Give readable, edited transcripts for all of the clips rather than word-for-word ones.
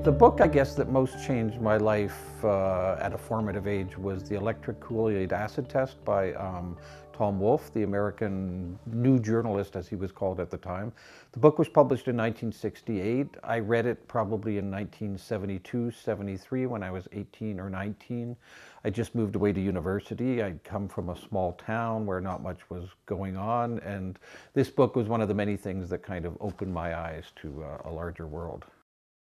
The book, I guess, that most changed my life at a formative age was The Electric Kool-Aid Acid Test by Tom Wolfe, the American new journalist, as he was called at the time. The book was published in 1968. I read it probably in 1972, 73, when I was 18 or 19. I just moved away to university. I'd come from a small town where not much was going on, and this book was one of the many things that kind of opened my eyes to a larger world.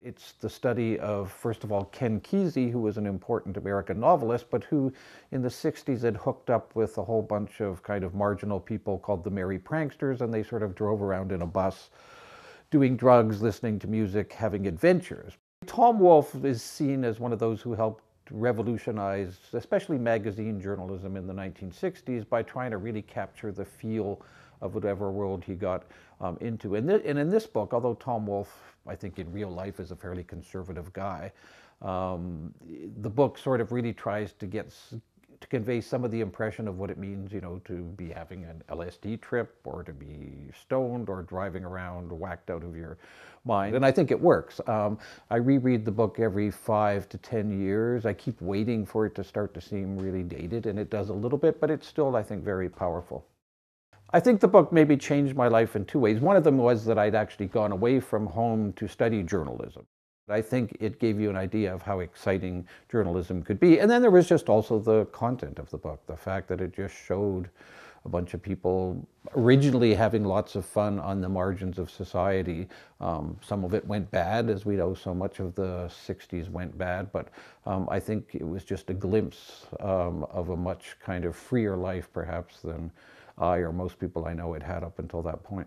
It's the study of, first of all, Ken Kesey, who was an important American novelist, but who in the 60s had hooked up with a whole bunch of kind of marginal people called the Merry Pranksters, and they sort of drove around in a bus doing drugs, listening to music, having adventures. Tom Wolfe is seen as one of those who helped revolutionize, especially magazine journalism in the 1960s, by trying to really capture the feel of whatever world he got into. And in this book, although Tom Wolfe, I think in real life, is a fairly conservative guy, the book sort of really tries to convey some of the impression of what it means, you know, to be having an LSD trip, or to be stoned, or driving around whacked out of your mind. And I think it works. I reread the book every 5 to 10 years. I keep waiting for it to start to seem really dated, and it does a little bit, but it's still, I think, very powerful. I think the book maybe changed my life in two ways. One of them was that I'd actually gone away from home to study journalism. I think it gave you an idea of how exciting journalism could be. And then there was just also the content of the book, the fact that it just showed a bunch of people originally having lots of fun on the margins of society. Some of it went bad, as we know so much of the 60s went bad, but I think it was just a glimpse of a much kind of freer life, perhaps, than I or most people I know had had up until that point.